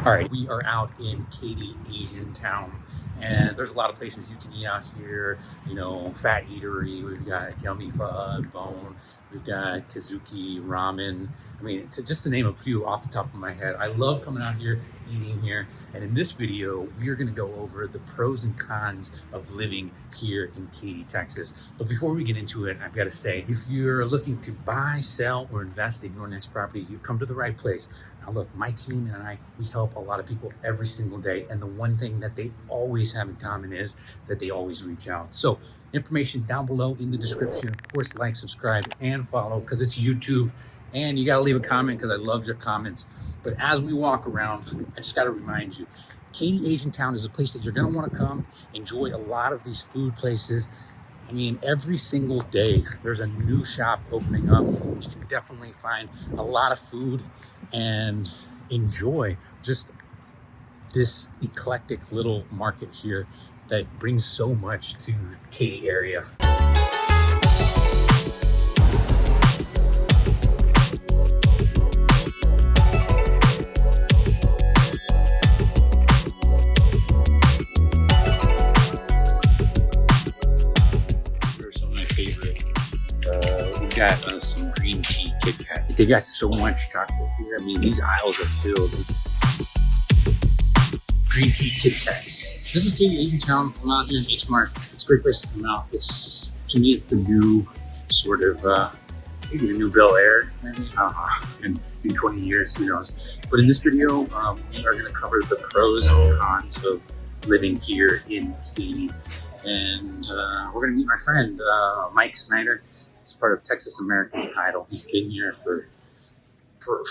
All right, we are out in Katy, Asian Town, and there's a lot of places you can eat out here. You know, Fat Eatery, we've got Yummy Pho, Bone, we've got Kazuki Ramen. I mean, just to name a few off the top of my head. I love coming out here, eating here, and in this video, we are gonna go over the pros and cons of living here in Katy, Texas. But before we get into it, I've gotta say, if you're looking to buy, sell, or invest in your next property, you've come to the right place. Now look, my team and I, we help a lot of people every single day. And the one thing that they always have in common is that they always reach out. So information down below in the description. Of course, like, subscribe, and follow because it's YouTube. And you got to leave a comment because I love your comments. But as we walk around, I just got to remind you, Katy Asian Town is a place that you're going to want to come enjoy a lot of these food places. I mean, every single day there's a new shop opening up. You can definitely find a lot of food and enjoy just this eclectic little market here that brings so much to Katy area. Got some green tea Kit Kats. They got so much chocolate here. I mean, these aisles are filled with green tea Kit Kats. This is Katy Asian Town. I'm out here in Mart. It's a great place to come out. It's, to me, it's the new sort of, maybe the new Bellaire, maybe. In 20 years, who knows. But in this video, we are gonna cover the pros and cons of living here in Katy. And we're gonna meet my friend, Mike Snyder. He's part of Texas American Idol. He's been here for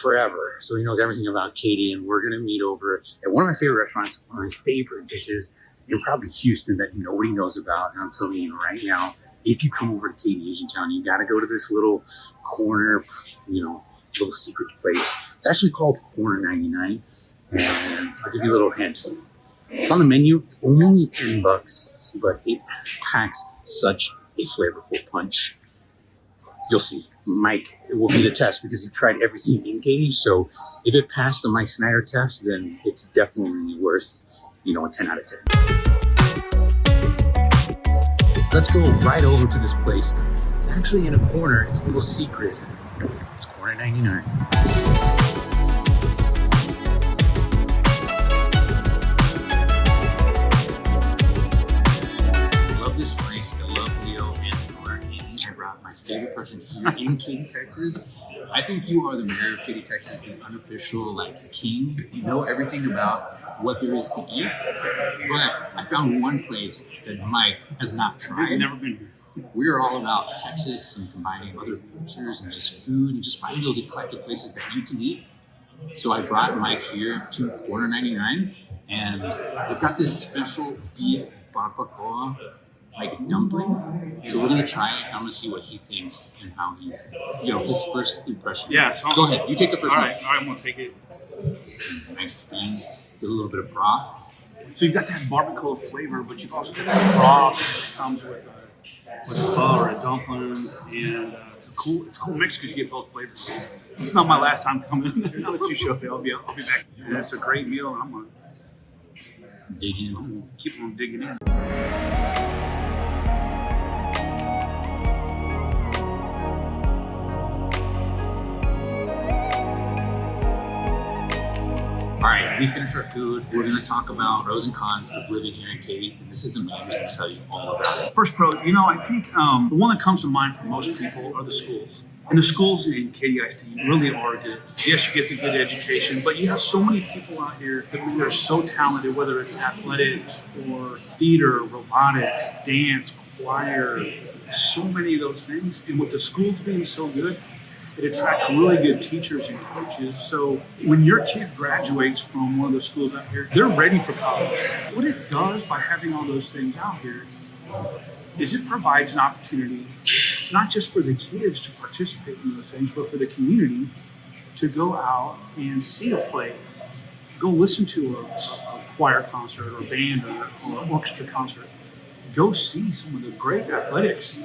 forever, so he knows everything about Katy. And we're gonna meet over at one of my favorite restaurants, one of my favorite dishes in probably Houston that nobody knows about. And I'm telling you right now, if you come over to Katy Asian Town, you got to go to this little corner, little secret place. It's actually called Corner 99, and I'll give you a little hint. It's on the menu. It's only $10, but it packs such a flavorful punch. You'll see. Mike, it will be the test because you've tried everything in Katy. So if it passed the Mike Snyder test, then it's definitely worth, a 10 out of 10. Let's go right over to this place. It's actually in a corner. It's a little secret. It's Corner 99. My favorite person here in Katy, Texas. I think you are the mayor of Katy, Texas, the unofficial king. You know everything about what there is to eat. But I found one place that Mike has not tried. I've never been here. We're all about Texas and combining other cultures and just food and just finding those eclectic places that you can eat. So I brought Mike here to Corner 99, and they've got this special beef barbacoa dumpling. So we're gonna try it. I'm gonna see what he thinks and how he, his first impression. Yeah. So go ahead. You take the first one. All right, I'm gonna take it. Nice steam. Get a little bit of broth. So you've got that barbacoa flavor, but you've also got that broth that comes with pho or dumplings, and it's a cool mix because you get both flavors. It's not my last time coming. Now that you showed me, I'll be back. And it's a great meal, and I'm gonna dig in. I'm gonna keep on digging in. All right, we finished our food. We're going to talk about pros and cons of living here in Katy, and this is the man who's going to tell you all about it. First pro, I think the one that comes to mind for most people are the schools. And the schools in Katy ISD really are good. Yes, you get the good education, but you have so many people out here that are so talented, whether it's athletics or theater, robotics, dance, choir, so many of those things. And with the schools being so good, it attracts really good teachers and coaches. So when your kid graduates from one of the schools out here, they're ready for college. What it does by having all those things out here is it provides an opportunity, not just for the kids to participate in those things, but for the community to go out and see a play, go listen to a choir concert or band or orchestra concert, go see some of the great athletics,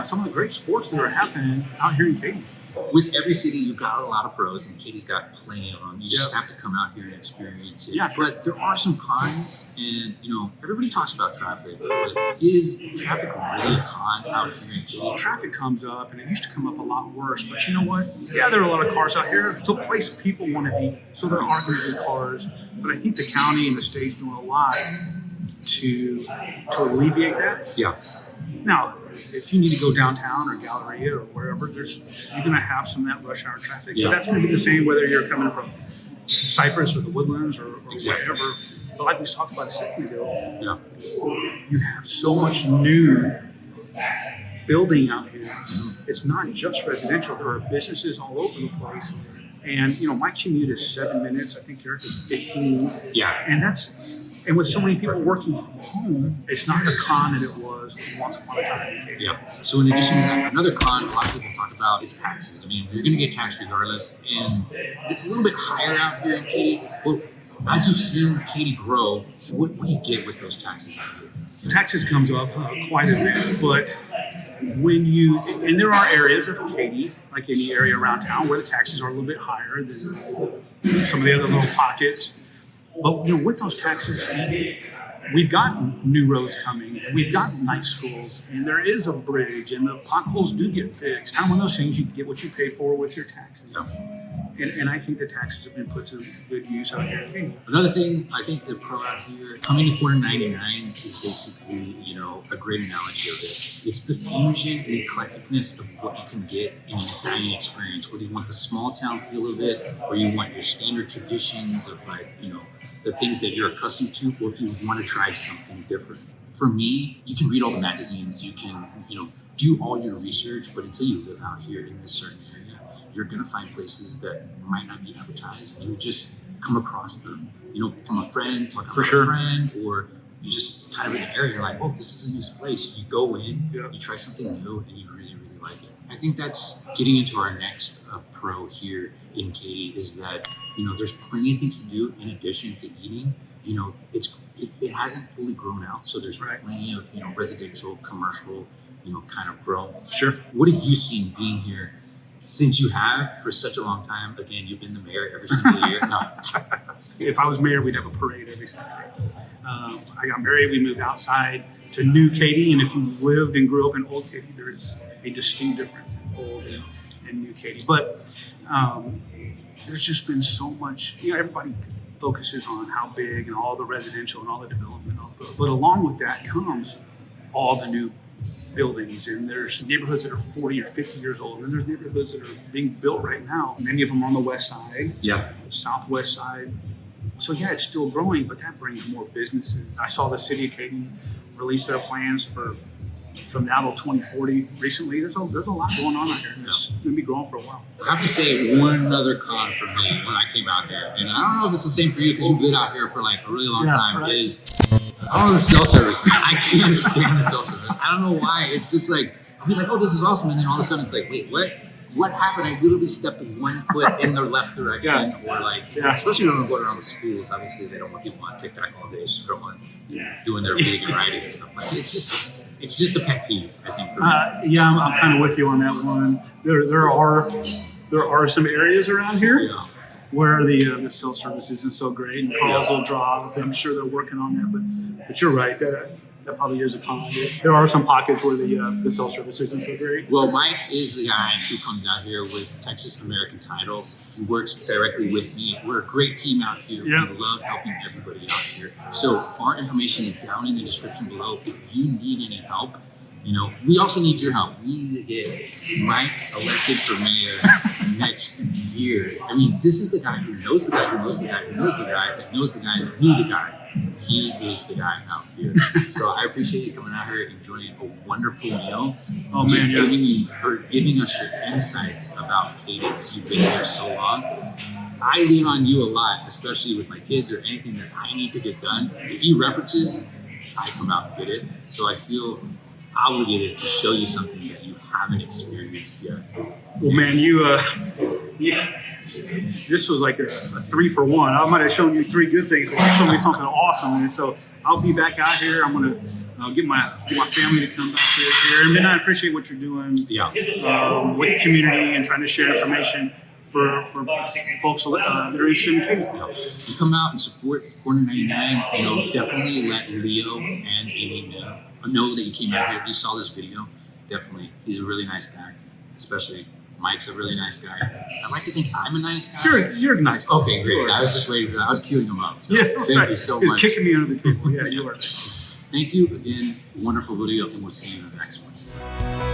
some of the great sports that are happening out here in Katy. with every city, you've got a lot of pros, and Katy's got plenty of them. You just have to come out here and experience it. Yeah, but there are some cons, and everybody talks about traffic. But is traffic really a con out here in Katy? Traffic comes up, and it used to come up a lot worse. But you know what? Yeah, there are a lot of cars out here. It's a place people want to be, so there are going to be cars. But I think the county and the state's doing a lot to alleviate that. Yeah. Now, if you need to go downtown or Galleria or wherever, you're going to have some of that rush hour traffic. Yeah. But that's going to be the same whether you're coming from Cypress or the Woodlands or Exactly. wherever. But like we talked about a second ago, Yeah. you have so much new building out here. It's not just residential. There are businesses all over the place. And, my commute is 7 minutes. I think yours is 15. Yeah. And with so many people working from home, it's not the con that it was once upon a time. Yeah. So in addition to that, another con a lot of people talk about is taxes. I mean, you're going to get taxed regardless, and it's a little bit higher out here in Katy. But as you've seen Katy grow, what do you get with those taxes out here? Taxes comes up quite a bit, but and there are areas of Katy, like any area around town, where the taxes are a little bit higher than some of the other little pockets. But with those taxes, we've got new roads coming, and we've got nice schools, and there is a bridge, and the potholes do get fixed. Kind of one of those things, you get what you pay for with your taxes. Yeah. And I think the taxes have been put to good use out here. Another thing I think the pro out here, coming to Quarter 99 is basically, a great analogy of it. It's the fusion and eclecticness of what you can get in a dining experience, whether you want the small town feel of it, or you want your standard traditions of the things that you're accustomed to, or if you want to try something different. For me, you can read all the magazines, you can, do all your research, but until you live out here in this certain area, you're going to find places that might not be advertised. You just come across them, from a friend, talking to a friend, or you just kind of in an area, you're like, oh, this is a new place. You go in, you try something new, and you really, really like it. I think that's getting into our next pro here in Katy is that, there's plenty of things to do in addition to eating. It hasn't fully grown out, so there's plenty of, residential, commercial, kind of grow. Sure. What have you seen being here since you have for such a long time? Again, you've been the mayor every single year. No. If I was mayor, we'd have a parade every Saturday. I got married, we moved outside to New Katy, and if you've lived and grew up in Old Katy, there is a distinct difference in Old and New Katy. But there's just been so much, everybody focuses on how big and all the residential and all the development. But along with that comes all the new buildings, and there's neighborhoods that are 40 or 50 years old, and then there's neighborhoods that are being built right now. Many of them on the west side, the southwest side. So yeah, it's still growing, but that brings more businesses. I saw the city of Katy release their plans from now till 2040 recently. There's a lot going on out here, and it's going to be growing for a while. I have to say one other con for me when I came out here, and I don't know if it's the same for you because you've been out here for like a really long time, is I don't know the cell service. I can't stand the cell service. I don't know why. It's just like, I'll be like, oh, this is awesome. And then all of a sudden it's like, wait, what? What happened? I literally stepped 1 foot in the left direction, or especially when I'm going around the schools. Obviously, they don't want people on TikTok all day, just doing their reading and writing and stuff like that. It's just a pet peeve, I think, for me. I'm kind of with you on that one. There are some areas around here where the cell service isn't so great, and calls will drop. I'm sure they're working on that, but you're right. That probably is a con. There are some pockets where the cell service isn't so great. Well, Mike is the guy who comes out here with Texas American Title. He works directly with me. We're a great team out here. We love helping everybody out here. So our information is down in the description below. If you need any help, we also need your help. We need to get Mike elected for mayor next year. I mean, this is the guy who knows the guy who knows the guy who knows the guy that knows the guy who knew the guy. He is the guy out here. So I appreciate you coming out here, enjoying a wonderful meal. Giving us your insights about Katy because you've been here so long. I lean on you a lot, especially with my kids or anything that I need to get done. If you references, I come out and get it. So I feel obligated to show you something that you haven't experienced yet. Well, man, Yeah, this was like a 3-for-1. I might have shown you 3 good things, but you showed me something awesome. And so I'll be back out here. I'm gonna get my family to come back here. And then I appreciate what you're doing with the community and trying to share information for folks that are interested in Katy. You come out and support Corner 99. Definitely let Leo and Amy know that you came out here. If you saw this video, definitely. He's a really nice guy, especially. Mike's a really nice guy. I like to think I'm a nice guy. You're nice. Okay, great. I was just waiting for that. I was queuing him up. So thank you so You're much. kicking me under the table. Yeah, you are. Thank you again. Wonderful video, and we'll see you in the next one.